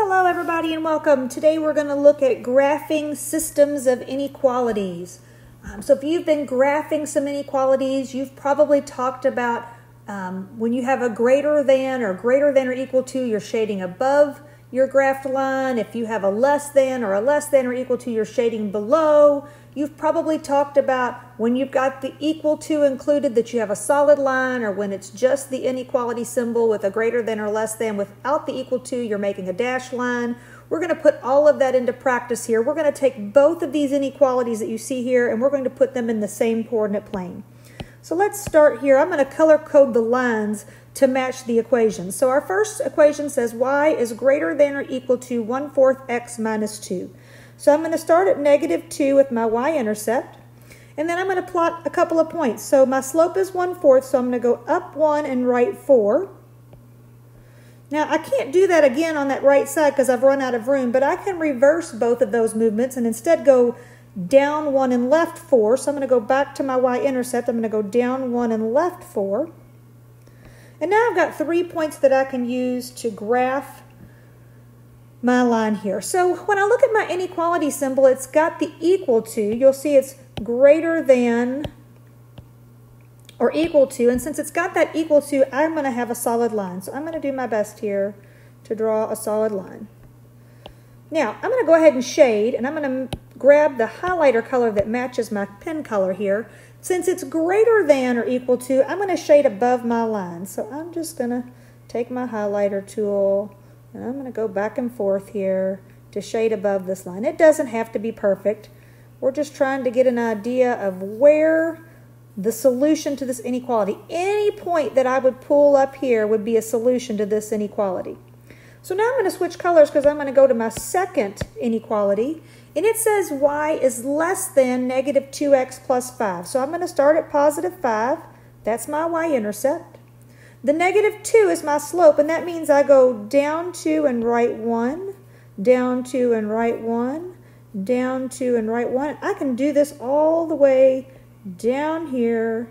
Hello everybody and welcome. Today we're going to look at graphing systems of inequalities. So if you've been graphing some inequalities, you've probably talked about when you have a greater than or equal to, you're shading above your graphed line. If you have a less than or equal to, you're shading below. You've probably talked about when you've got the equal to included that you have a solid line, or when it's just the inequality symbol with a greater than or less than without the equal to, you're making a dashed line. We're going to put all of that into practice here. We're going to take both of these inequalities that you see here and we're going to put them in the same coordinate plane. So let's start here. I'm going to color code the lines to match the equations. So our first equation says y is greater than or equal to 1/4 x minus 2. So I'm going to start at -2 with my y-intercept, and then I'm going to plot a couple of points. So my slope is 1/4, so I'm going to go up 1 and right 4. Now I can't do that again on that right side because I've run out of room, but I can reverse both of those movements and instead go down 1 and left 4. So I'm going to go back to my y-intercept. I'm going to go down 1 and left 4. And now I've got 3 points that I can use to graph my line here. So when I look at my inequality symbol, it's got the equal to. You'll see it's greater than or equal to. And since it's got that equal to, I'm going to have a solid line. So I'm going to do my best here to draw a solid line. Now, I'm going to go ahead and shade, and I'm going to grab the highlighter color that matches my pen color here. Since it's greater than or equal to, I'm going to shade above my line. So I'm just going to take my highlighter tool, and I'm going to go back and forth here to shade above this line. It doesn't have to be perfect. We're just trying to get an idea of where the solution to this inequality. Any point that I would pull up here would be a solution to this inequality. So now I'm going to switch colors because I'm going to go to my second inequality. And it says y is less than -2x plus 5. So I'm going to start at +5. That's my y-intercept. The -2 is my slope, and that means I go down 2 and right 1, down 2 and right 1, down 2 and right 1. I can do this all the way down here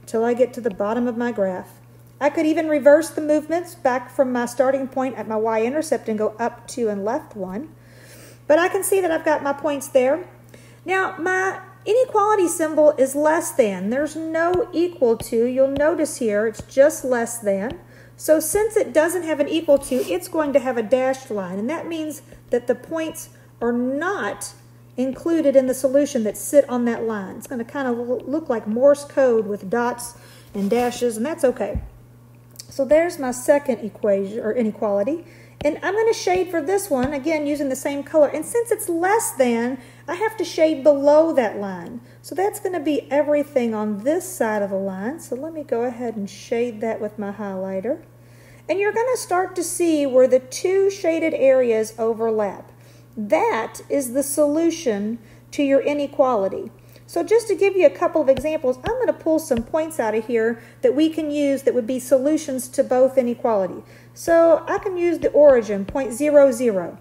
till I get to the bottom of my graph. I could even reverse the movements back from my starting point at my y-intercept and go up 2 and left 1. But I can see that I've got my points there. Now, my inequality symbol is less than. There's no equal to. You'll notice here it's just less than. So since it doesn't have an equal to, it's going to have a dashed line. And that means that the points are not included in the solution that sit on that line. It's going to kind of look like Morse code with dots and dashes, and that's okay. So there's my second equation or inequality. And I'm going to shade for this one, again, using the same color. And since it's less than, I have to shade below that line. So that's going to be everything on this side of the line. So let me go ahead and shade that with my highlighter. And you're going to start to see where the two shaded areas overlap. That is the solution to your inequality. So just to give you a couple of examples, I'm going to pull some points out of here that we can use that would be solutions to both inequality. So I can use the origin, point 0, 0.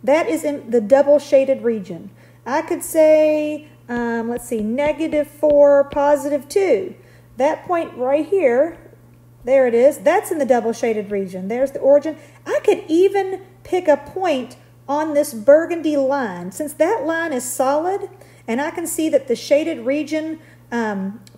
That is in the double shaded region. I could say, let's see, -4, +2. That point right here, there it is, that's in the double shaded region. There's the origin. I could even pick a point on this burgundy line. Since that line is solid, and I can see that the shaded region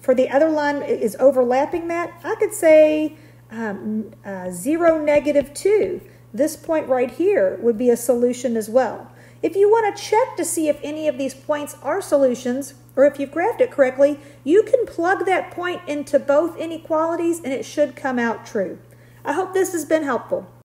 for the other line is overlapping that, I could say 0, -2. This point right here would be a solution as well. If you want to check to see if any of these points are solutions, or if you've graphed it correctly, you can plug that point into both inequalities and it should come out true. I hope this has been helpful.